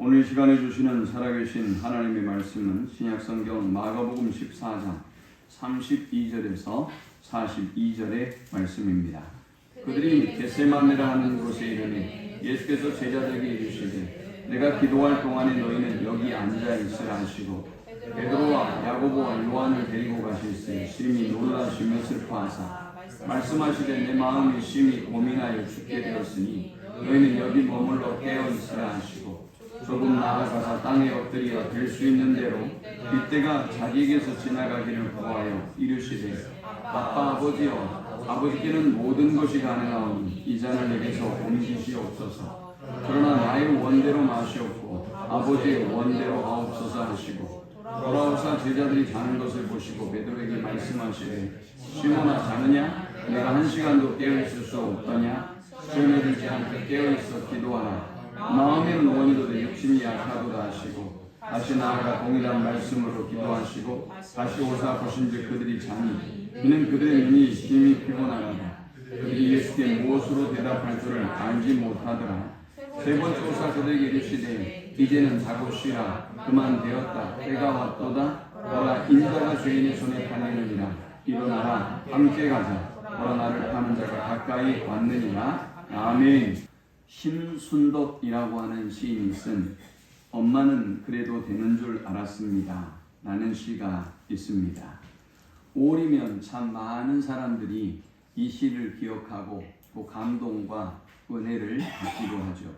오늘 시간에 주시는 살아계신 하나님의 말씀은 신약성경 마가복음 14장 32절에서 42절의 말씀입니다. 그들이 겟세마네라 하는 곳에 이르니 예수께서 제자들에게 이르시되 내가 기도할 동안에 너희는 여기 앉아 있으라 하시고 베드로와 야고보와 요한을 데리고 가실세 심히 놀라시며 슬퍼하사 말씀하시되 내 마음이 심히 고민하여 죽게 되었으니 너희는 여기 머물러 깨어 있으라 하시고 조금 나아가서 땅에 엎드려 될 수 있는 대로 이때가 자기에게서 지나가기를 구하여 이르시되 아빠 아버지여 아버지께는 모든 것이 가능하오니 이 잔을 내게서 옮기시옵소서. 그러나 나의 원대로 마시옵고 아버지의 원대로 하옵소서 하시고 돌아오사 제자들이 자는 것을 보시고 베드로에게 말씀하시되 시몬아 자느냐? 내가 한 시간도 깨어있을 수 없더냐? 시험에 들지 않게 깨어있어 기도하라. 마음에는 원이로되 육신이 약하도다 하시고 다시 나아가 동일한 말씀으로 기도하시고 다시 오사 보신즉 그들이 자니 이는 그들의 눈이 힘이 피곤하더라. 그들이 예수께 무엇으로 대답할 줄을 알지 못하더라. 세 번째 오사 그들에게 이르시되 이제는 자고 쉬라. 그만 되었다. 때가 왔도다. 너라 인자가 죄인의 손에 팔리느니라. 일어나라 함께 가자. 너라 나를 파는 자가 가까이 왔느니라. 아멘. 심순덕이라고 하는 시인이 쓴 엄마는 그래도 되는 줄 알았습니다 라는 시가 있습니다. 5월이면 참 많은 사람들이 이 시를 기억하고 또 감동과 은혜를 받기도 하죠.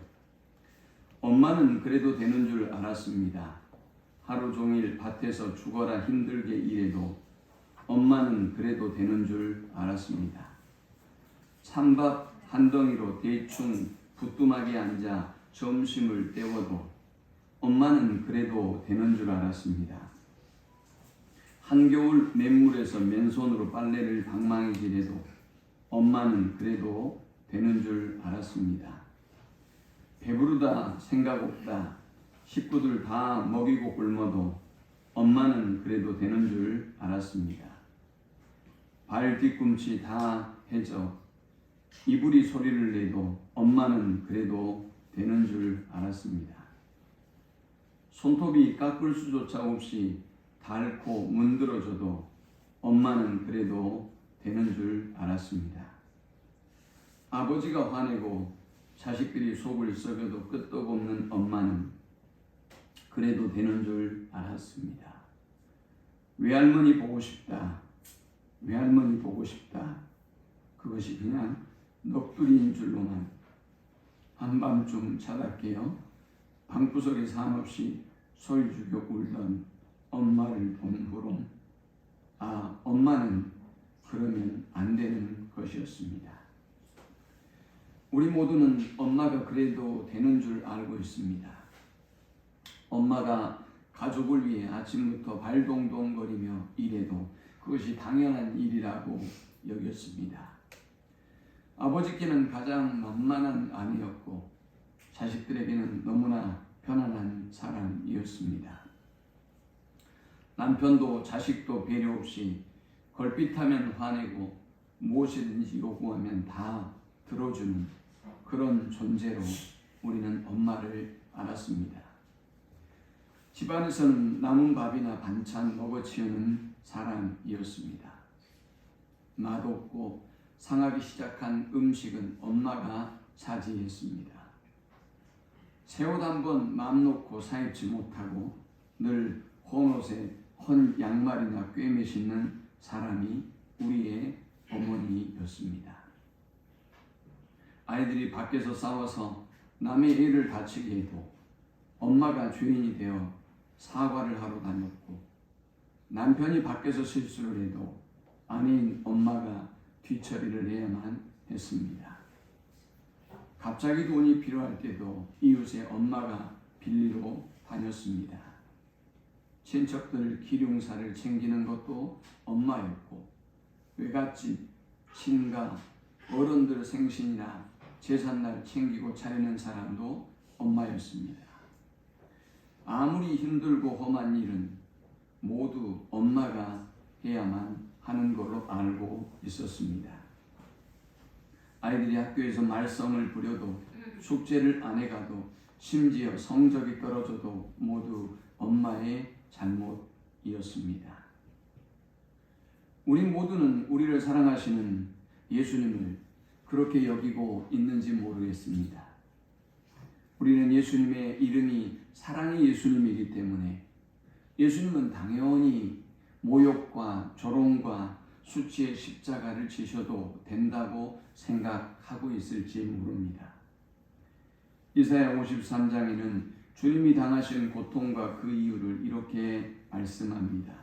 엄마는 그래도 되는 줄 알았습니다. 하루 종일 밭에서 죽어라 힘들게 일해도 엄마는 그래도 되는 줄 알았습니다. 찬밥 한 덩이로 대충 부뚜막에 앉아 점심을 때워도 엄마는 그래도 되는 줄 알았습니다. 한겨울 맨물에서 맨손으로 빨래를 방망이질해도 엄마는 그래도 되는 줄 알았습니다. 배부르다 생각 없다 식구들 다 먹이고 굶어도 엄마는 그래도 되는 줄 알았습니다. 발 뒤꿈치 다 해져 이불이 소리를 내도 엄마는 그래도 되는 줄 알았습니다. 손톱이 깎을 수조차 없이 닳고 문드러져도 엄마는 그래도 되는 줄 알았습니다. 아버지가 화내고 자식들이 속을 썩여도 끄떡없는 엄마는 그래도 되는 줄 알았습니다. 외할머니 보고 싶다. 외할머니 보고 싶다. 그것이 그냥 넋두리인 줄로만 한밤중 자다 깨어 방구석에서 한없이 소리 죽여 울던 엄마를 본 후로 엄마는 그러면 안 되는 것이었습니다. 우리 모두는 엄마가 그래도 되는 줄 알고 있습니다. 엄마가 가족을 위해 아침부터 발동동거리며 일해도 그것이 당연한 일이라고 여겼습니다. 아버지께는 가장 만만한 아내였고 자식들에게는 너무나 편안한 사람이었습니다. 남편도 자식도 배려 없이 걸핏하면 화내고 무엇이든지 요구하면 다 들어주는 그런 존재로 우리는 엄마를 알았습니다. 집안에서는 남은 밥이나 반찬 먹어치우는 사람이었습니다. 맛없고 상하기 시작한 음식은 엄마가 차지했습니다. 새 옷 한 번 마음 놓고 사입지 못하고 늘 헌옷에 헌 양말이나 꿰매 신는 사람이 우리의 어머니였습니다. 아이들이 밖에서 싸워서 남의 애를 다치게 해도 엄마가 죄인이 되어 사과를 하러 다녔고 남편이 밖에서 실수를 해도 아내인 엄마가 뒤처리를 해야만 했습니다. 갑자기 돈이 필요할 때도 이웃의 엄마가 빌리러 다녔습니다. 친척들 기륭사를 챙기는 것도 엄마였고 외갓집, 친가, 어른들 생신이나 제삿날 챙기고 차리는 사람도 엄마였습니다. 아무리 힘들고 험한 일은 모두 엄마가 해야만 하는 걸로 알고 있었습니다. 아이들이 학교에서 말썽을 부려도 숙제를 안 해가도 심지어 성적이 떨어져도 모두 엄마의 잘못이었습니다. 우리 모두는 우리를 사랑하시는 예수님을 그렇게 여기고 있는지 모르겠습니다. 우리는 예수님의 이름이 사랑의 예수님이기 때문에 예수님은 당연히 모욕과 조롱과 수치의 십자가를 지셔도 된다고 생각하고 있을지 모릅니다. 이사야 53장에는 주님이 당하신 고통과 그 이유를 이렇게 말씀합니다.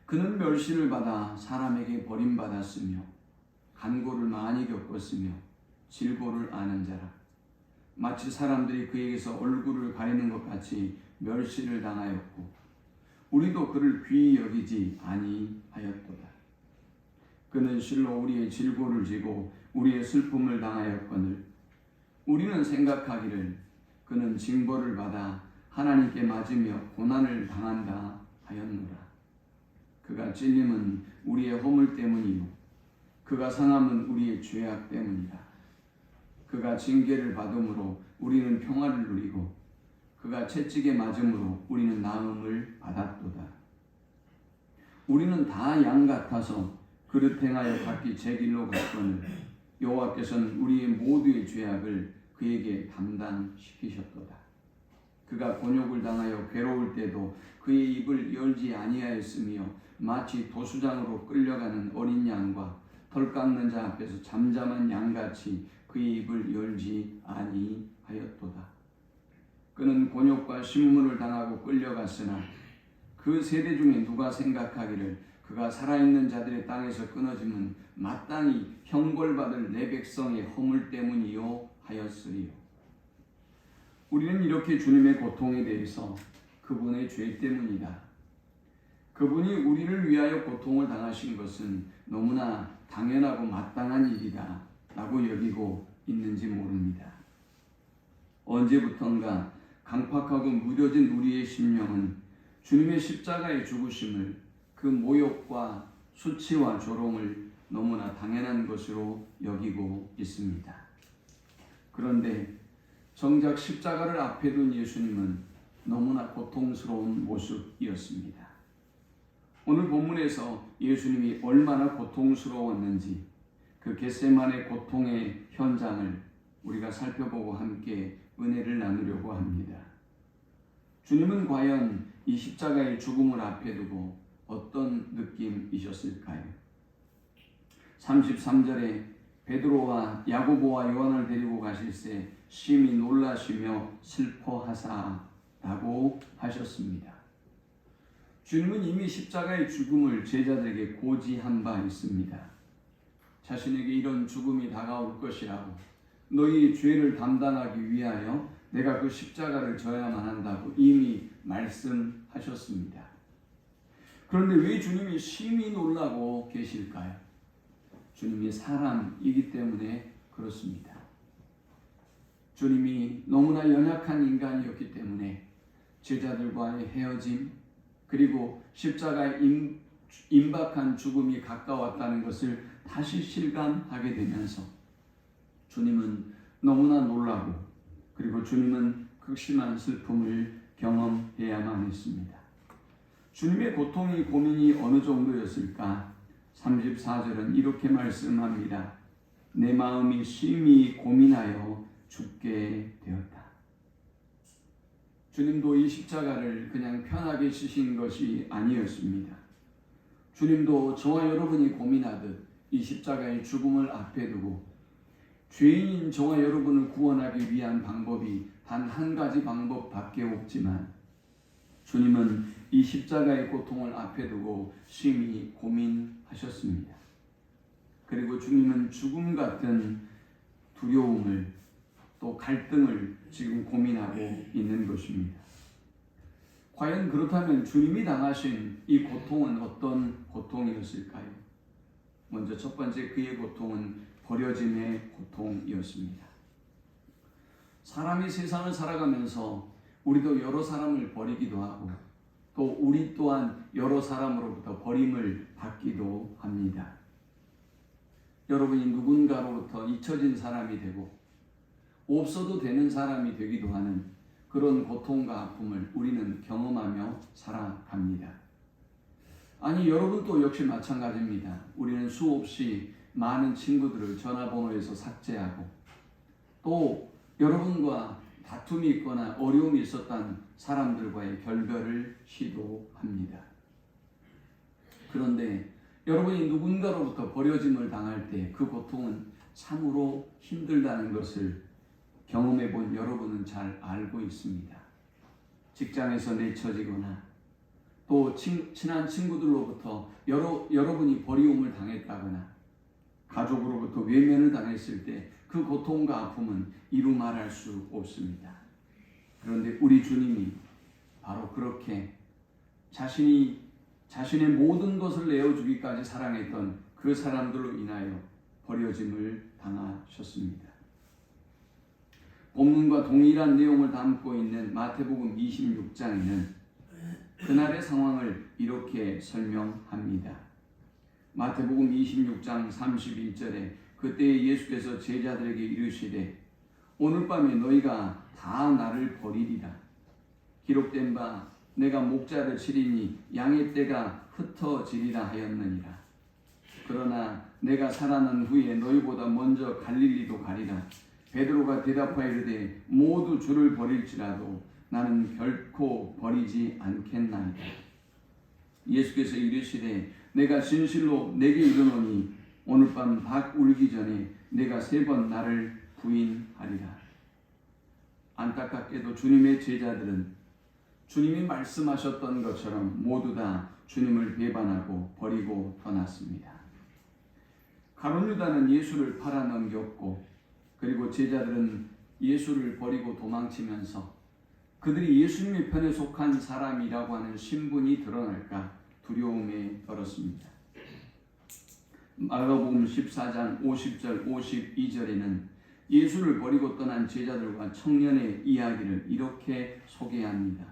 그는 멸시를 받아 사람에게 버림받았으며 간고를 많이 겪었으며 질고를 아는 자라. 마치 사람들이 그에게서 얼굴을 가리는 것 같이 멸시를 당하였고 우리도 그를 귀히 여기지 아니하였도다. 그는 실로 우리의 질고를 지고 우리의 슬픔을 당하였거늘 우리는 생각하기를 그는 징벌을 받아 하나님께 맞으며 고난을 당한다 하였노라. 그가 찔림은 우리의 허물 때문이요 그가 상함은 우리의 죄악 때문이다. 그가 징계를 받음으로 우리는 평화를 누리고 그가 채찍에 맞음으로 우리는 나음을 받았도다. 우리는 다 양 같아서 그릇 행하여 각기 제 길로 갔거늘 여호와께서는 우리의 모두의 죄악을 그에게 담당시키셨도다. 그가 곤욕을 당하여 괴로울 때도 그의 입을 열지 아니하였으며 마치 도수장으로 끌려가는 어린 양과 털 깎는 자 앞에서 잠잠한 양같이 그의 입을 열지 아니하였도다. 그는 곤욕과 신문을 당하고 끌려갔으나 그 세대 중에 누가 생각하기를 그가 살아있는 자들의 땅에서 끊어짐은 마땅히 형벌받을 내 백성의 허물 때문이요 하였으리요. 우리는 이렇게 주님의 고통에 대해서 그분의 죄 때문이다. 그분이 우리를 위하여 고통을 당하신 것은 너무나 당연하고 마땅한 일이다 라고 여기고 있는지 모릅니다. 언제부턴가 강팍하고 무뎌진 우리의 심령은 주님의 십자가의 죽으심을 그 모욕과 수치와 조롱을 너무나 당연한 것으로 여기고 있습니다. 그런데 정작 십자가를 앞에 둔 예수님은 너무나 고통스러운 모습이었습니다. 오늘 본문에서 예수님이 얼마나 고통스러웠는지 그 겟세마네 고통의 현장을 우리가 살펴보고 함께 은혜를 나누려고 합니다. 주님은 과연 이 십자가의 죽음을 앞에 두고 어떤 느낌이셨을까요? 33절에 베드로와 야고보와 요한을 데리고 가실새 심히 놀라시며 슬퍼하사라고 하셨습니다. 주님은 이미 십자가의 죽음을 제자들에게 고지한 바 있습니다. 자신에게 이런 죽음이 다가올 것이라고, 너희의 죄를 담당하기 위하여 내가 그 십자가를 져야만 한다고 이미 말씀하셨습니다. 그런데 왜 주님이 심히 놀라고 계실까요? 주님이 사람이기 때문에 그렇습니다. 주님이 너무나 연약한 인간이었기 때문에 제자들과의 헤어짐, 그리고 십자가에 임박한 죽음이 가까웠다는 것을 다시 실감하게 되면서 주님은 너무나 놀라고, 그리고 주님은 극심한 슬픔을 경험해야만 했습니다. 주님의 고통이 고민이 어느 정도였을까? 34절은 이렇게 말씀합니다. 내 마음이 심히 고민하여 죽게 되었다. 주님도 이 십자가를 그냥 편하게 지신 것이 아니었습니다. 주님도 저와 여러분이 고민하듯 이 십자가의 죽음을 앞에 두고 죄인인 저와 여러분을 구원하기 위한 방법이 단 한 가지 방법밖에 없지만 주님은 이 십자가의 고통을 앞에 두고 심히 고민하셨습니다. 그리고 주님은 죽음 같은 두려움을 또 갈등을 지금 고민하고 있는 것입니다. 과연 그렇다면 주님이 당하신 이 고통은 어떤 고통이었을까요? 먼저 첫 번째, 그의 고통은 버려짐의 고통이었습니다. 사람이 세상을 살아가면서 우리도 여러 사람을 버리기도 하고 또 우리 또한 여러 사람으로부터 버림을 받기도 합니다. 여러분이 누군가로부터 잊혀진 사람이 되고 없어도 되는 사람이 되기도 하는 그런 고통과 아픔을 우리는 경험하며 살아갑니다. 아니, 여러분도 역시 마찬가지입니다. 우리는 수없이 많은 친구들을 전화번호에서 삭제하고 또 여러분과 다툼이 있거나 어려움이 있었던 사람들과의 결별을 시도합니다. 그런데 여러분이 누군가로부터 버려짐을 당할 때 그 고통은 참으로 힘들다는 것을 경험해 본 여러분은 잘 알고 있습니다. 직장에서 내쳐지거나 또 친한 친구들로부터 여러분이 버리움을 당했다거나 가족으로부터 외면을 당했을 때 그 고통과 아픔은 이루 말할 수 없습니다. 그런데 우리 주님이 바로 그렇게 자신의 모든 것을 내어주기까지 사랑했던 그 사람들로 인하여 버려짐을 당하셨습니다. 본문과 동일한 내용을 담고 있는 마태복음 26장에는 그날의 상황을 이렇게 설명합니다. 마태복음 26장 31절에 그때 예수께서 제자들에게 이르시되 오늘 밤에 너희가 다 나를 버리리라. 기록된 바 내가 목자를 치리니 양의 떼가 흩어지리라 하였느니라. 그러나 내가 살아난 후에 너희보다 먼저 갈릴리도 가리라. 베드로가 대답하여 이르되 모두 주를 버릴지라도 나는 결코 버리지 않겠나이다. 예수께서 이르시되 내가 진실로 내게 이르노니 오늘 밤 닭 울기 전에 내가 3번 나를 부인하리라. 안타깝게도 주님의 제자들은 주님이 말씀하셨던 것처럼 모두 다 주님을 배반하고 버리고 떠났습니다. 가룟 유다는 예수를 팔아넘겼고 그리고 제자들은 예수를 버리고 도망치면서 그들이 예수님의 편에 속한 사람이라고 하는 신분이 드러날까 두려움에 떨었습니다. 마가복음 14장 50절 52절에는 예수를 버리고 떠난 제자들과 청년의 이야기를 이렇게 소개합니다.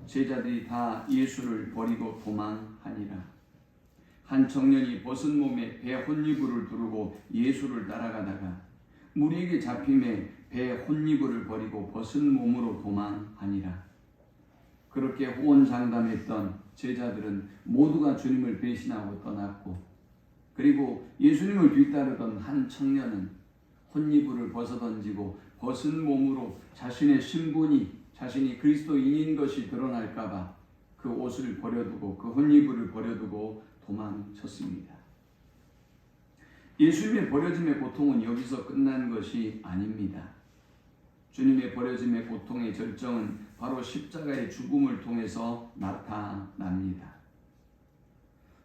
제자들이 다 예수를 버리고 도망하니라. 한 청년이 벗은 몸에 배 혼이불을 두르고 예수를 따라가다가 무리에게 잡힘에 배 혼이불을 버리고 벗은 몸으로 도망하니라. 그렇게 호언장담했던 제자들은 모두가 주님을 배신하고 떠났고 그리고 예수님을 뒤따르던 한 청년은 혼이불을 벗어던지고 벗은 몸으로 자신의 신분이 자신이 그리스도인인 것이 드러날까봐 그 옷을 버려두고 그 혼이불을 버려두고 도망쳤습니다. 예수님의 버려짐의 고통은 여기서 끝난 것이 아닙니다. 주님의 버려짐의 고통의 절정은 바로 십자가의 죽음을 통해서 나타납니다.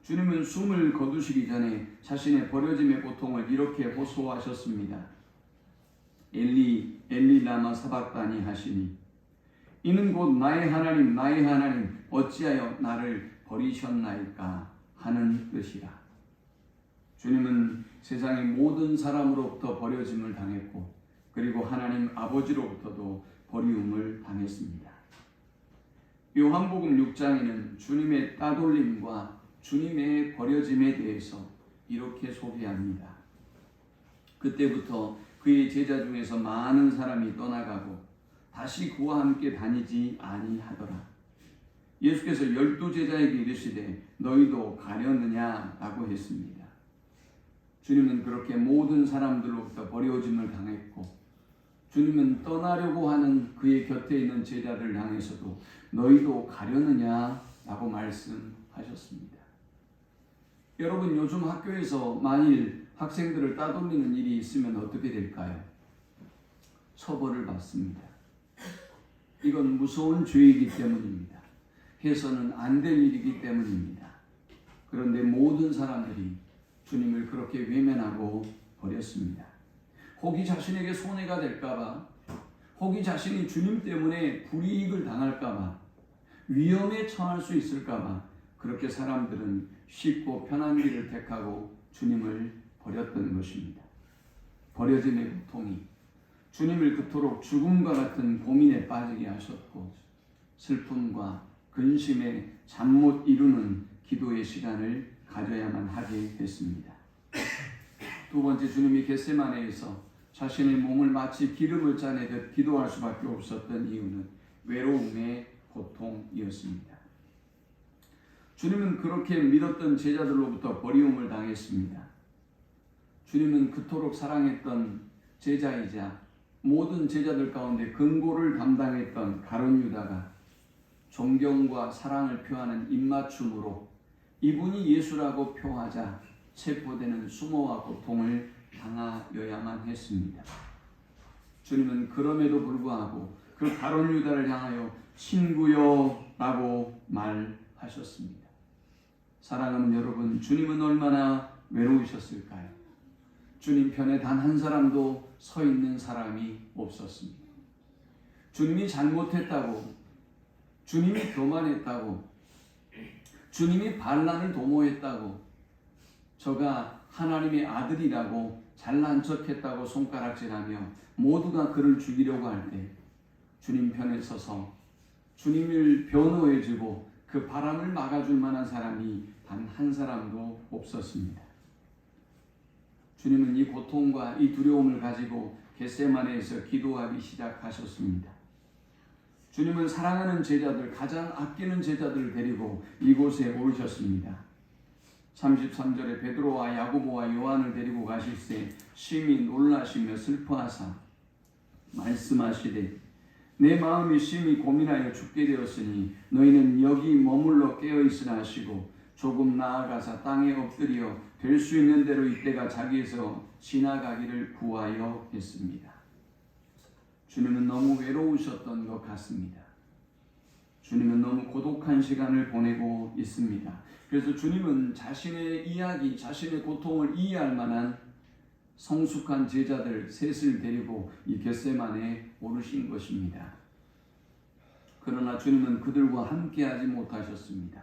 주님은 숨을 거두시기 전에 자신의 버려짐의 고통을 이렇게 호소하셨습니다. 엘리 엘리 라마 사박다니 하시니 이는 곧 나의 하나님 나의 하나님 어찌하여 나를 버리셨나이까 하는 뜻이라. 주님은 세상의 모든 사람으로부터 버려짐을 당했고 그리고 하나님 아버지로부터도 버리움을 당했습니다. 요한복음 6장에는 주님의 따돌림과 주님의 버려짐에 대해서 이렇게 소개합니다. 그때부터 그의 제자 중에서 많은 사람이 떠나가고 다시 그와 함께 다니지 아니하더라. 예수께서 12제자에게 이르시되 너희도 가려느냐라고 했습니다. 주님은 그렇게 모든 사람들로부터 버려짐을 당했고 주님은 떠나려고 하는 그의 곁에 있는 제자들을 향해서도 너희도 가려느냐라고 말씀하셨습니다. 여러분, 요즘 학교에서 만일 학생들을 따돌리는 일이 있으면 어떻게 될까요? 처벌을 받습니다. 이건 무서운 죄이기 때문입니다. 해서는 안 될 일이기 때문입니다. 그런데 모든 사람들이 주님을 그렇게 외면하고 버렸습니다. 혹이 자신에게 손해가 될까봐, 혹이 자신이 주님 때문에 불이익을 당할까봐, 위험에 처할 수 있을까봐 그렇게 사람들은 쉽고 편한 길을 택하고 주님을 버렸던 것입니다. 버려짐의 고통이 주님을 그토록 죽음과 같은 고민에 빠지게 하셨고 슬픔과 근심에 잠 못 이루는 기도의 시간을 가져야만 하게 됐습니다. 두 번째, 주님이 겟세마네에서 자신의 몸을 마치 기름을 짜내듯 기도할 수밖에 없었던 이유는 외로움의 고통이었습니다. 주님은 그렇게 믿었던 제자들로부터 버림을 당했습니다. 주님은 그토록 사랑했던 제자이자 모든 제자들 가운데 근고를 담당했던 가룟 유다가 존경과 사랑을 표하는 입맞춤으로 이분이 예수라고 표하자 체포되는 수모와 고통을 당하여야만 했습니다. 주님은 그럼에도 불구하고 그 가룟 유다를 향하여 친구여 라고 말하셨습니다. 사랑하는 여러분, 주님은 얼마나 외로우셨을까요? 주님 편에 단 한 사람도 서 있는 사람이 없었습니다. 주님이 잘못했다고, 주님이 교만했다고, 주님이 반란을 도모했다고, 저가 하나님의 아들이라고 잘난 척했다고 손가락질하며 모두가 그를 죽이려고 할 때 주님 편에 서서 주님을 변호해주고 그 바람을 막아줄 만한 사람이 단 한 사람도 없었습니다. 주님은 이 고통과 이 두려움을 가지고 겟세마네에서 기도하기 시작하셨습니다. 주님은 사랑하는 제자들, 가장 아끼는 제자들을 데리고 이곳에 오르셨습니다. 33절에 베드로와 야고보와 요한을 데리고 가실새 심히 놀라시며 슬퍼하사 말씀하시되 내 마음이 심히 고민하여 죽게 되었으니 너희는 여기 머물러 깨어있으라 하시고 조금 나아가사 땅에 엎드려 될 수 있는 대로 이때가 자기에서 지나가기를 구하여 했습니다. 주님은 너무 외로우셨던 것 같습니다. 주님은 너무 고독한 시간을 보내고 있습니다. 그래서 주님은 자신의 이야기, 자신의 고통을 이해할 만한 성숙한 제자들 셋을 데리고 이 겟세마네에 오르신 것입니다. 그러나 주님은 그들과 함께하지 못하셨습니다.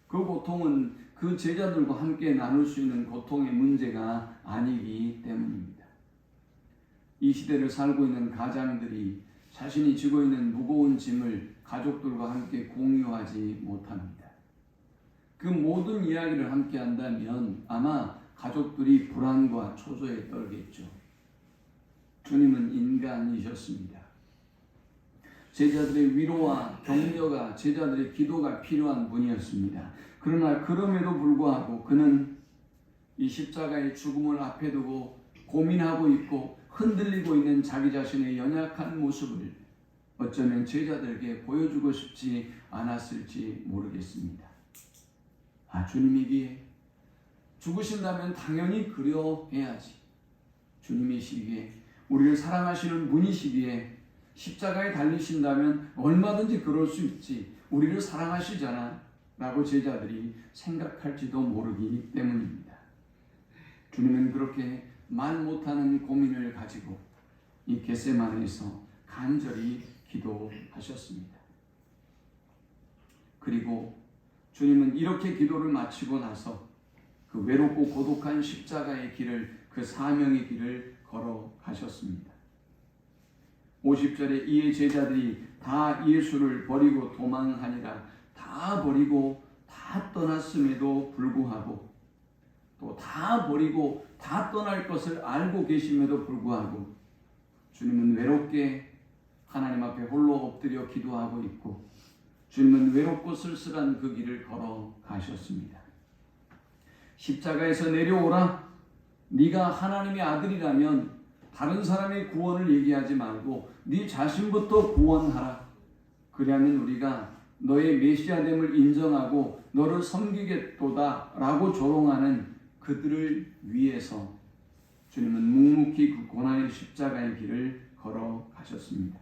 그 고통은 그 제자들과 함께 나눌 수 있는 고통의 문제가 아니기 때문입니다. 이 시대를 살고 있는 가장들이 자신이 지고 있는 무거운 짐을 가족들과 함께 공유하지 못합니다. 그 모든 이야기를 함께 한다면 아마 가족들이 불안과 초조에 떨겠죠. 주님은 인간이셨습니다. 제자들의 위로와 격려가, 제자들의 기도가 필요한 분이었습니다. 그러나 그럼에도 불구하고 그는 이 십자가의 죽음을 앞에 두고 고민하고 있고 흔들리고 있는 자기 자신의 연약한 모습을 어쩌면 제자들에게 보여주고 싶지 않았을지 모르겠습니다. 주님이기에 죽으신다면 당연히 그려해야지. 주님이시기에, 우리를 사랑하시는 분이시기에 십자가에 달리신다면 얼마든지 그럴 수 있지. 우리를 사랑하시잖아 라고 제자들이 생각할지도 모르기 때문입니다. 주님은 그렇게 말 못하는 고민을 가지고 이 겟세마네에서 간절히 기도하셨습니다. 그리고 주님은 이렇게 기도를 마치고 나서 그 외롭고 고독한 십자가의 길을, 그 사명의 길을 걸어가셨습니다. 50절에 이에 제자들이 다 예수를 버리고 도망하니라. 다 버리고 다 떠났음에도 불구하고, 또 다 버리고 다 떠날 것을 알고 계심에도 불구하고 주님은 외롭게 하나님 앞에 홀로 엎드려 기도하고 있고, 주님은 외롭고 쓸쓸한 그 길을 걸어가셨습니다. 십자가에서 내려오라. 네가 하나님의 아들이라면 다른 사람의 구원을 얘기하지 말고 네 자신부터 구원하라. 그리하면 우리가 너의 메시아됨을 인정하고 너를 섬기겠도다 라고 조롱하는 그들을 위해서 주님은 묵묵히 그 고난의 십자가의 길을 걸어가셨습니다.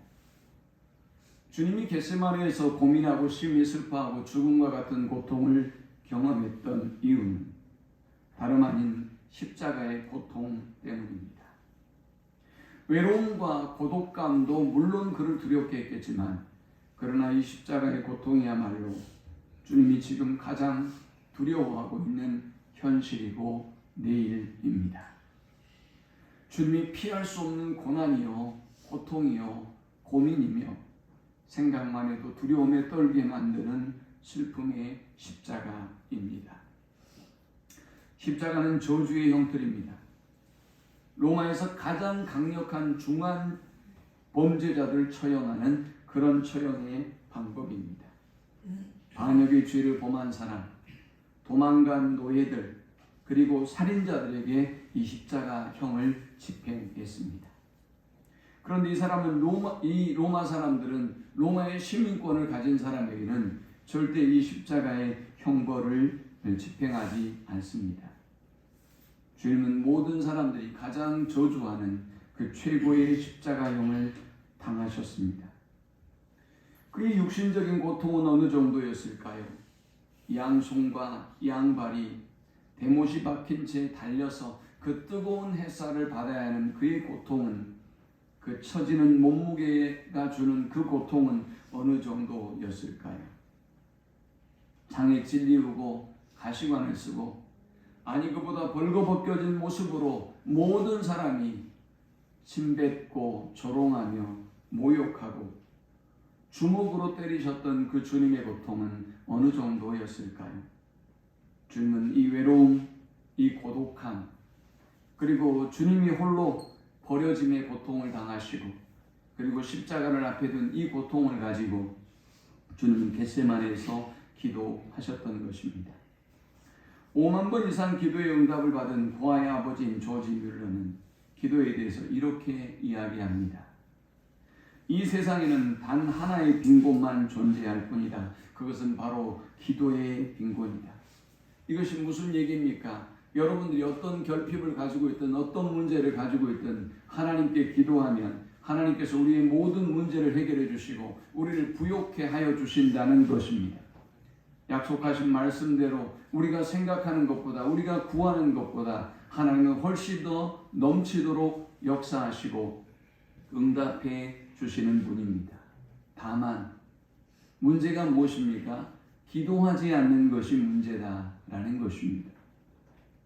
주님이 겟세마네에서 고민하고 심히 슬퍼하고 죽음과 같은 고통을 경험했던 이유는 다름 아닌 십자가의 고통 때문입니다. 외로움과 고독감도 물론 그를 두렵게 했겠지만, 그러나 이 십자가의 고통이야말로 주님이 지금 가장 두려워하고 있는 현실이고 내일입니다. 주님이 피할 수 없는 고난이요, 고통이요, 고민이며 생각만 해도 두려움에 떨게 만드는 슬픔의 십자가입니다. 십자가는 저주의 형틀입니다. 로마에서 가장 강력한 중한 범죄자들을 처형하는 그런 처형의 방법입니다. 반역의 죄를 범한 사람, 도망간 노예들, 그리고 살인자들에게 이 십자가형을 집행했습니다. 그런데 이 사람은 로마 사람들은 로마의 시민권을 가진 사람에게는 절대 이 십자가의 형벌을 집행하지 않습니다. 주님은 모든 사람들이 가장 저주하는 그 최고의 십자가형을 당하셨습니다. 그의 육신적인 고통은 어느 정도였을까요? 양손과 양발이 대못이 박힌 채 달려서 그 뜨거운 햇살을 받아야 하는 그의 고통은, 그 처지는 몸무게가 주는 그 고통은 어느 정도였을까요? 장에 찔리우고 가시관을 쓰고, 아니 그보다 벌거벗겨진 모습으로 모든 사람이 침뱉고 조롱하며 모욕하고 주먹으로 때리셨던 그 주님의 고통은 어느 정도였을까요? 주님은 이 외로움, 이 고독함, 그리고 주님이 홀로 버려짐의 고통을 당하시고, 그리고 십자가를 앞에 둔 이 고통을 가지고 주님은 겟세마네에서 기도하셨던 것입니다. 5만 번 이상 기도의 응답을 받은 고아의 아버지인 조지 뮬러는 기도에 대해서 이렇게 이야기합니다. 이 세상에는 단 하나의 빈 곳만 존재할 뿐이다. 그것은 바로 기도의 빈 곳이다. 이것이 무슨 얘기입니까? 여러분들이 어떤 결핍을 가지고 있든 어떤 문제를 가지고 있든 하나님께 기도하면 하나님께서 우리의 모든 문제를 해결해 주시고 우리를 부욕해 하여 주신다는 것입니다. 약속하신 말씀대로 우리가 생각하는 것보다, 우리가 구하는 것보다 하나님은 훨씬 더 넘치도록 역사하시고 응답해 주시는 분입니다. 다만 문제가 무엇입니까? 기도하지 않는 것이 문제다라는 것입니다.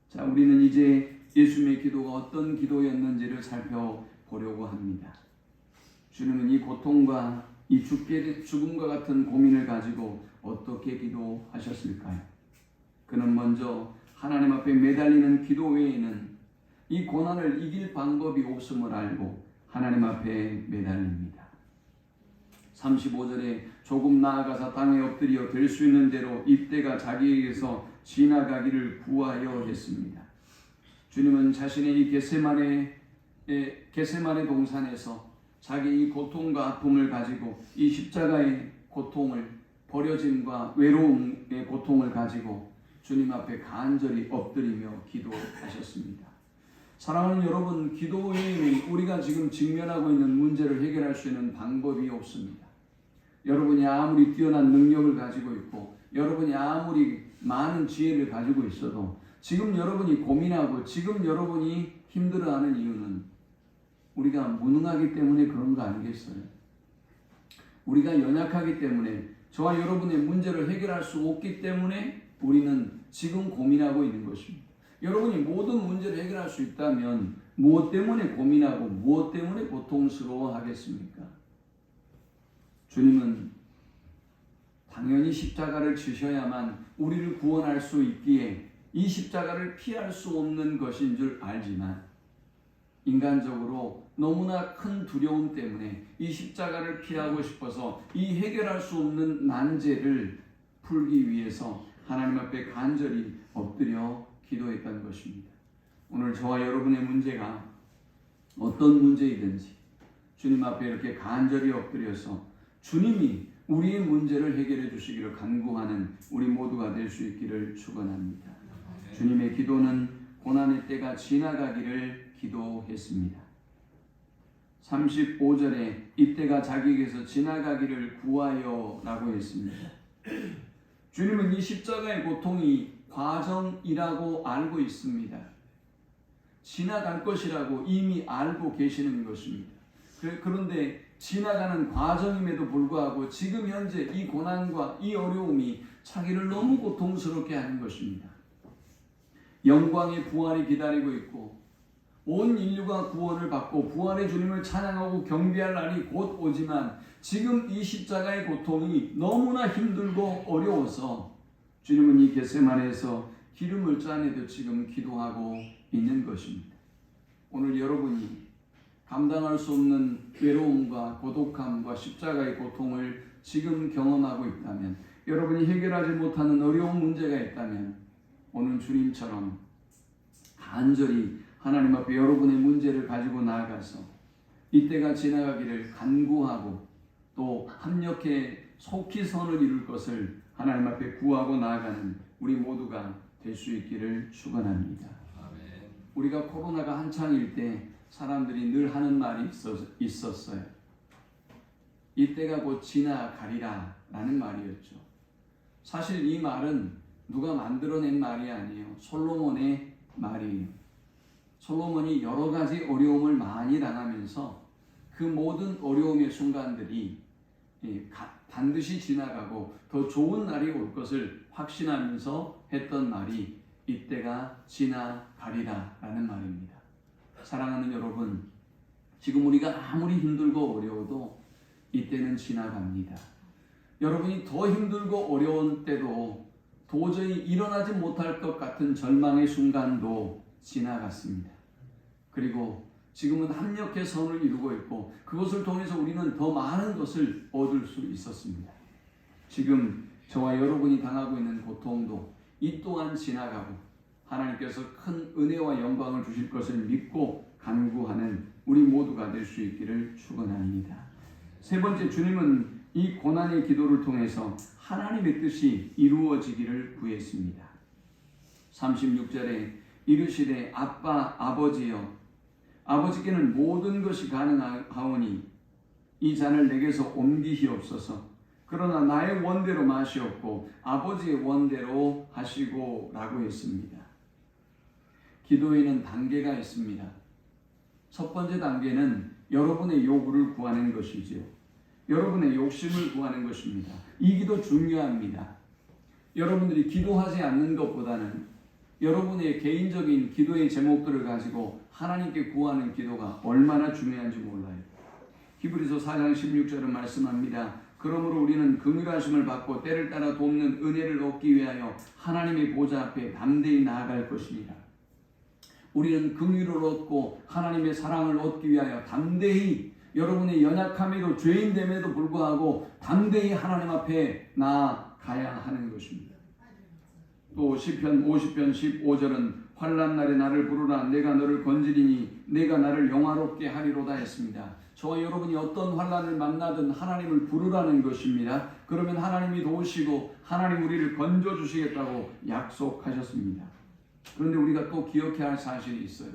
자, 우리는 이제 예수님의 기도가 어떤 기도였는지를 살펴보려고 합니다. 주님은 이 고통과 이 죽음과 같은 고민을 가지고 어떻게 기도하셨을까요? 그는 먼저 하나님 앞에 매달리는 기도 외에는 이 고난을 이길 방법이 없음을 알고 하나님 앞에 매달립니다. 35절에 조금 나아가서 땅에 엎드려 될 수 있는 대로 이때가 자기에게서 지나가기를 구하여 했습니다. 주님은 자신의 이 겟세마네 동산에서 자기 이 고통과 아픔을 가지고 이 십자가의 고통을, 버려짐과 외로움의 고통을 가지고 주님 앞에 간절히 엎드리며 기도하셨습니다. 사랑하는 여러분, 기도 외에는 우리가 지금 직면하고 있는 문제를 해결할 수 있는 방법이 없습니다. 여러분이 아무리 뛰어난 능력을 가지고 있고 여러분이 아무리 많은 지혜를 가지고 있어도 지금 여러분이 고민하고 지금 여러분이 힘들어하는 이유는 우리가 무능하기 때문에 그런 거 아니겠어요? 우리가 연약하기 때문에, 저와 여러분의 문제를 해결할 수 없기 때문에 우리는 지금 고민하고 있는 것입니다. 여러분이 모든 문제를 해결할 수 있다면 무엇 때문에 고민하고 무엇 때문에 고통스러워 하겠습니까? 주님은 당연히 십자가를 지셔야만 우리를 구원할 수 있기에 이 십자가를 피할 수 없는 것인 줄 알지만 인간적으로 너무나 큰 두려움 때문에 이 십자가를 피하고 싶어서 이 해결할 수 없는 난제를 풀기 위해서 하나님 앞에 간절히 엎드려 기도했던 것입니다. 오늘 저와 여러분의 문제가 어떤 문제이든지 주님 앞에 이렇게 간절히 엎드려서 주님이 우리의 문제를 해결해 주시기를 간구하는 우리 모두가 될 수 있기를 축원합니다. 주님의 기도는 고난의 때가 지나가기를 기도했습니다. 35절에 이때가 자기에게서 지나가기를 구하여 라고 했습니다. 주님은 이 십자가의 고통이 과정이라고 알고 있습니다. 지나갈 것이라고 이미 알고 계시는 것입니다. 그런데 지나가는 과정임에도 불구하고 지금 현재 이 고난과 이 어려움이 자기를 너무 고통스럽게 하는 것입니다. 영광의 부활이 기다리고 있고 온 인류가 구원을 받고 부활의 주님을 찬양하고 경배할 날이 곧 오지만 지금 이 십자가의 고통이 너무나 힘들고 어려워서 주님은 이 겟세마네에서 기름을 짜내듯 지금 기도하고 있는 것입니다. 오늘 여러분이 감당할 수 없는 외로움과 고독함과 십자가의 고통을 지금 경험하고 있다면, 여러분이 해결하지 못하는 어려운 문제가 있다면 오늘 주님처럼 간절히 하나님 앞에 여러분의 문제를 가지고 나아가서 이때가 지나가기를 간구하고 또 합력해 속히 선을 이룰 것을 하나님 앞에 구하고 나아가는 우리 모두가 될 수 있기를 축원합니다. 우리가 코로나가 한창일 때 사람들이 늘 하는 말이 있었어요. 이때가 곧 지나가리라 라는 말이었죠. 사실 이 말은 누가 만들어낸 말이 아니에요. 솔로몬의 말이에요. 솔로몬이 여러 가지 어려움을 많이 당하면서 그 모든 어려움의 순간들이 반드시 지나가고 더 좋은 날이 올 것을 확신하면서 했던 말이 이때가 지나가리라 라는 말입니다. 사랑하는 여러분, 지금 우리가 아무리 힘들고 어려워도 이때는 지나갑니다. 여러분이 더 힘들고 어려운 때도 도저히 일어나지 못할 것 같은 절망의 순간도 지나갔습니다. 그리고 지금은 합력해 선을 이루고 있고 그것을 통해서 우리는 더 많은 것을 얻을 수 있었습니다. 지금 저와 여러분이 당하고 있는 고통도 이 또한 지나가고 하나님께서 큰 은혜와 영광을 주실 것을 믿고 간구하는 우리 모두가 될 수 있기를 축원합니다. 세 번째, 주님은 이 고난의 기도를 통해서 하나님의 뜻이 이루어지기를 구했습니다. 36절에 이르시되 아빠 아버지여 아버지께는 모든 것이 가능하오니 이 잔을 내게서 옮기시옵소서. 그러나 나의 원대로 마시옵고 아버지의 원대로 하시고 라고 했습니다. 기도에는 단계가 있습니다. 첫 번째 단계는 여러분의 요구를 구하는 것이지요. 여러분의 욕심을 구하는 것입니다. 이 기도 중요합니다. 여러분들이 기도하지 않는 것보다는 여러분의 개인적인 기도의 제목들을 가지고 하나님께 구하는 기도가 얼마나 중요한지 몰라요. 히브리서 4장 16절은 말씀합니다. 그러므로 우리는 긍휼하심을 받고 때를 따라 돕는 은혜를 얻기 위하여 하나님의 보좌 앞에 담대히 나아갈 것이니라. 우리는 긍휼을 얻고 하나님의 사랑을 얻기 위하여 담대히, 여러분의 연약함에도 죄인됨에도 불구하고 담대히 하나님 앞에 나아가야 하는 것입니다. 또 시편 50편 15절은 환난 날에 나를 부르라 내가 너를 건지리니 내가 나를 영화롭게 하리로다 했습니다. 저와 여러분이 어떤 환난을 만나든 하나님을 부르라는 것입니다. 그러면 하나님이 도우시고 하나님 우리를 건져주시겠다고 약속하셨습니다. 그런데 우리가 또 기억해야 할 사실이 있어요.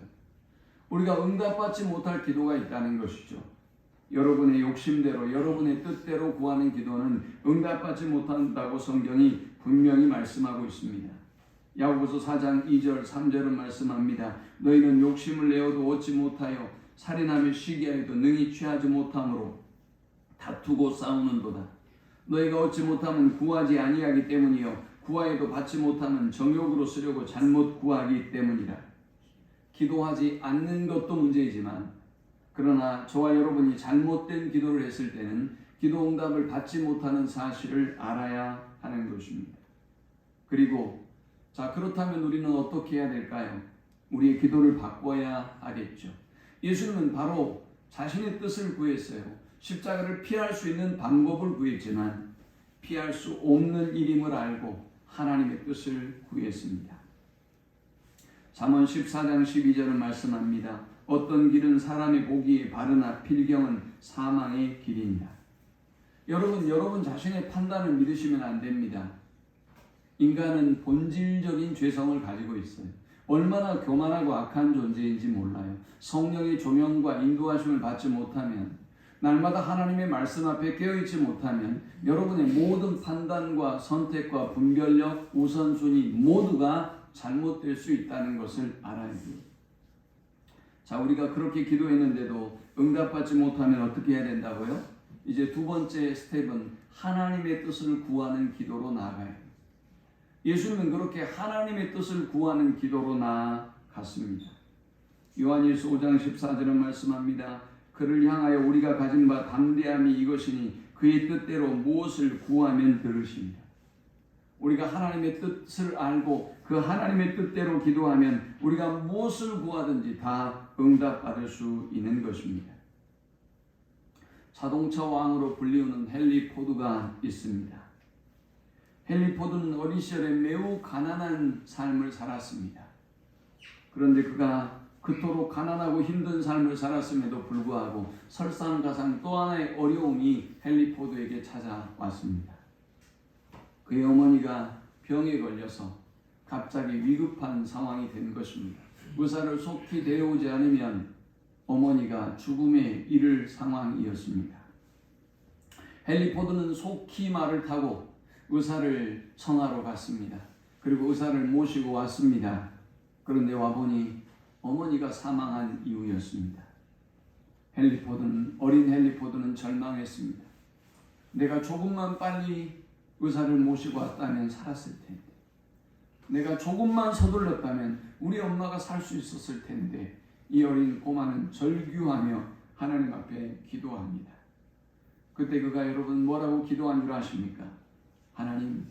우리가 응답받지 못할 기도가 있다는 것이죠. 여러분의 욕심대로 여러분의 뜻대로 구하는 기도는 응답받지 못한다고 성경이 분명히 말씀하고 있습니다. 야고보서 4장 2절 3절은 말씀합니다. 너희는 욕심을 내어도 얻지 못하여 살인하며 시기하여도 능히 취하지 못함으로 다투고 싸우는도다. 너희가 얻지 못하면 구하지 아니하기 때문이요 구하여도 받지 못하면 정욕으로 쓰려고 잘못 구하기 때문이라. 기도하지 않는 것도 문제이지만 그러나 저와 여러분이 잘못된 기도를 했을 때는 기도 응답을 받지 못하는 사실을 알아야 하는 것입니다. 그리고 그렇다면 우리는 어떻게 해야 될까요? 우리의 기도를 바꿔야 하겠죠. 예수님은 바로 자신의 뜻을 구했어요. 십자가를 피할 수 있는 방법을 구했지만 피할 수 없는 일임을 알고 하나님의 뜻을 구했습니다. 잠언 14장 12절은 말씀합니다. 어떤 길은 사람의 보기에 바르나 필경은 사망의 길이니라. 여러분 자신의 판단을 믿으시면 안 됩니다. 인간은 본질적인 죄성을 가지고 있어요. 얼마나 교만하고 악한 존재인지 몰라요. 성령의 조명과 인도하심을 받지 못하면, 날마다 하나님의 말씀 앞에 깨어있지 못하면 여러분의 모든 판단과 선택과 분별력, 우선순위 모두가 잘못될 수 있다는 것을 알아야 돼요. 우리가 그렇게 기도했는데도 응답받지 못하면 어떻게 해야 된다고요? 이제 두 번째 스텝은 하나님의 뜻을 구하는 기도로 나아가야 해요. 예수님은 그렇게 하나님의 뜻을 구하는 기도로 나아갔습니다. 요한일서 5장 14절은 말씀합니다. 그를 향하여 우리가 가진 바 담대함이 이것이니 그의 뜻대로 무엇을 구하면 들으십니다. 우리가 하나님의 뜻을 알고 그 하나님의 뜻대로 기도하면 우리가 무엇을 구하든지 다 응답받을 수 있는 것입니다. 자동차 왕으로 불리우는 헨리 포드가 있습니다. 헨리 포드는 어린 시절에 매우 가난한 삶을 살았습니다. 그런데 그가 그토록 가난하고 힘든 삶을 살았음에도 불구하고 설상가상 또 하나의 어려움이 헨리 포드에게 찾아왔습니다. 그의 어머니가 병에 걸려서 갑자기 위급한 상황이 된 것입니다. 의사를 속히 데려오지 않으면 어머니가 죽음에 이를 상황이었습니다. 헨리 포드는 속히 말을 타고 의사를 청하러 갔습니다. 그리고 의사를 모시고 왔습니다. 그런데 와보니 어머니가 사망한 이유였습니다. 어린 헨리 포드는 절망했습니다. 내가 조금만 빨리 의사를 모시고 왔다면 살았을 텐데, 내가 조금만 서둘렀다면 우리 엄마가 살 수 있었을 텐데, 이 어린 꼬마는 절규하며 하나님 앞에 기도합니다. 그때 그가 여러분 뭐라고 기도한 줄 아십니까? 하나님,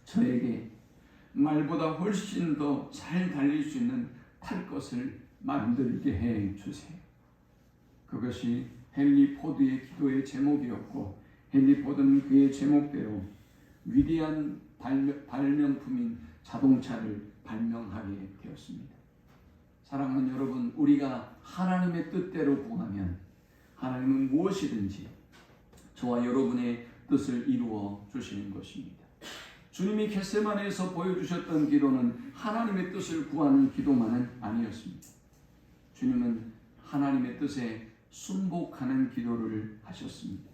저에게 말보다 훨씬 더 잘 달릴 수 있는 탈 것을 만들게 해 주세요. 그것이 헨리 포드의 기도의 제목이었고, 헨리 포드는 그의 제목대로 위대한 발명품인 자동차를 발명하게 되었습니다. 사랑하는 여러분, 우리가 하나님의 뜻대로 구하면 하나님은 무엇이든지 저와 여러분의 뜻을 이루어 주시는 것입니다. 주님이 겟세마네에서 보여주셨던 기도는 하나님의 뜻을 구하는 기도만은 아니었습니다. 주님은 하나님의 뜻에 순복하는 기도를 하셨습니다.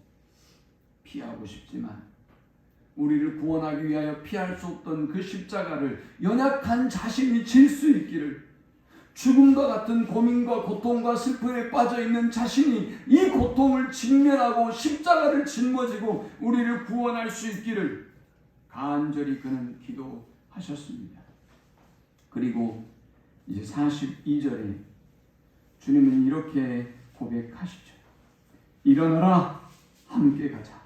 피하고 싶지만 우리를 구원하기 위하여 피할 수 없던 그 십자가를 연약한 자신이 질 수 있기를, 죽음과 같은 고민과 고통과 슬픔에 빠져있는 자신이 이 고통을 직면하고 십자가를 짊어지고 우리를 구원할 수 있기를 간절히 그는 기도하셨습니다. 그리고 이제 42절에 주님은 이렇게 고백하시죠. 일어나라, 함께 가자.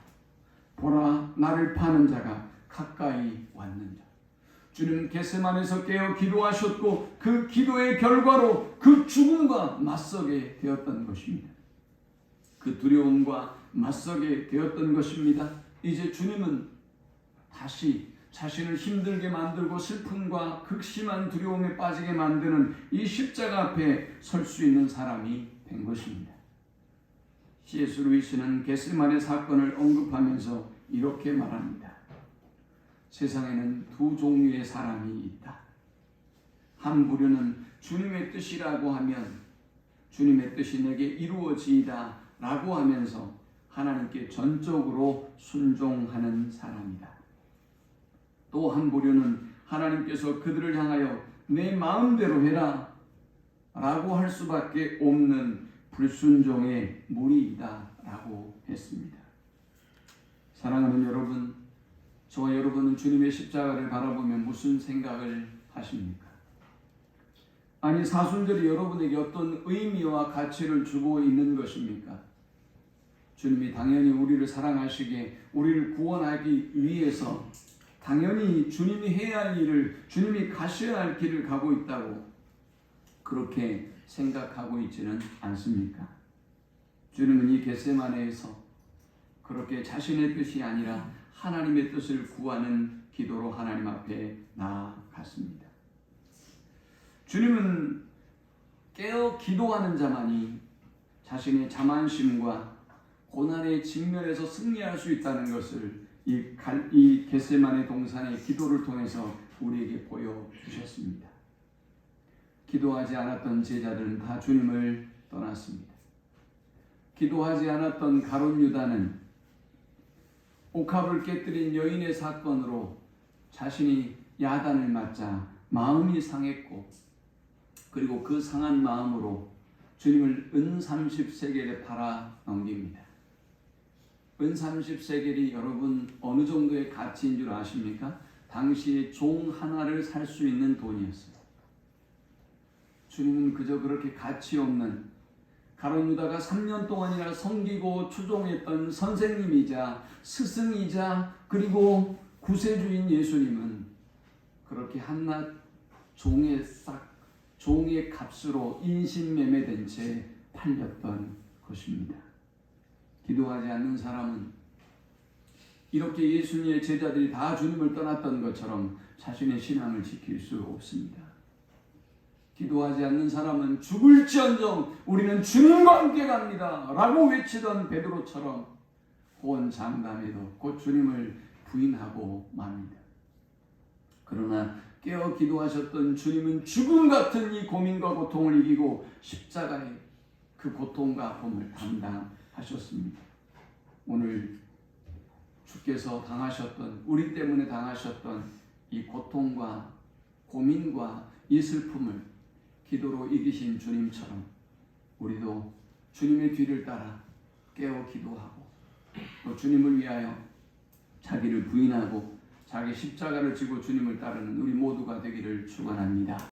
보라, 나를 파는 자가 가까이 왔는자. 주님은 겟세마네에서 깨어 기도하셨고 그 기도의 결과로 그 죽음과 맞서게 되었던 것입니다. 그 두려움과 맞서게 되었던 것입니다. 이제 주님은 다시 자신을 힘들게 만들고 슬픔과 극심한 두려움에 빠지게 만드는 이 십자가 앞에 설 수 있는 사람이 된 것입니다. C.S. 루이스는 겟세마네 사건을 언급하면서 이렇게 말합니다. 세상에는 두 종류의 사람이 있다. 한 부류는 주님의 뜻이라고 하면 주님의 뜻이 내게 이루어지이다 라고 하면서 하나님께 전적으로 순종하는 사람이다. 또 한 부류는 하나님께서 그들을 향하여 내 마음대로 해라 라고 할 수밖에 없는 불순종의 무리이다 라고 했습니다. 사랑하는 여러분, 저와 여러분은 주님의 십자가를 바라보면 무슨 생각을 하십니까? 아니, 사순절이 여러분에게 어떤 의미와 가치를 주고 있는 것입니까? 주님이 당연히 우리를 사랑하시기에 우리를 구원하기 위해서 당연히 주님이 해야 할 일을, 주님이 가셔야 할 길을 가고 있다고 그렇게 생각하고 있지는 않습니까? 주님은 이 겟세마네에서 그렇게 자신의 뜻이 아니라 하나님의 뜻을 구하는 기도로 하나님 앞에 나아갔습니다. 주님은 깨어 기도하는 자만이 자신의 자만심과 고난의 직면에서 승리할 수 있다는 것을 이 겟세마네 동산의 기도를 통해서 우리에게 보여주셨습니다. 기도하지 않았던 제자들은 다 주님을 떠났습니다. 기도하지 않았던 가룟 유다는 옥합을 깨뜨린 여인의 사건으로 자신이 야단을 맞자 마음이 상했고, 그리고 그 상한 마음으로 주님을 은 30세겔에 팔아 넘깁니다. 은 30세겔이 여러분 어느 정도의 가치인 줄 아십니까? 당시에 종 하나를 살 수 있는 돈이었어요. 주님은 그저 그렇게 가치 없는, 가룟 유다가 3년 동안이나 섬기고 추종했던 선생님이자 스승이자 그리고 구세주인 예수님은 그렇게 한낱 종의 값으로 인신매매된 채 팔렸던 것입니다. 기도하지 않는 사람은 이렇게 예수님의 제자들이 다 주님을 떠났던 것처럼 자신의 신앙을 지킬 수 없습니다. 기도하지 않는 사람은 죽을지언정 우리는 주님과 함께 갑니다 라고 외치던 베드로처럼 호언장담해도 곧 주님을 부인하고 맙니다. 그러나 깨어 기도하셨던 주님은 죽음 같은 이 고민과 고통을 이기고 십자가의 그 고통과 아픔을 담당하셨습니다. 오늘 주께서 당하셨던, 우리 때문에 당하셨던 이 고통과 고민과 이 슬픔을 기도로 이기신 주님처럼 우리도 주님의 뒤를 따라 깨어 기도하고 또 주님을 위하여 자기를 부인하고 자기 십자가를 지고 주님을 따르는 우리 모두가 되기를 축원합니다.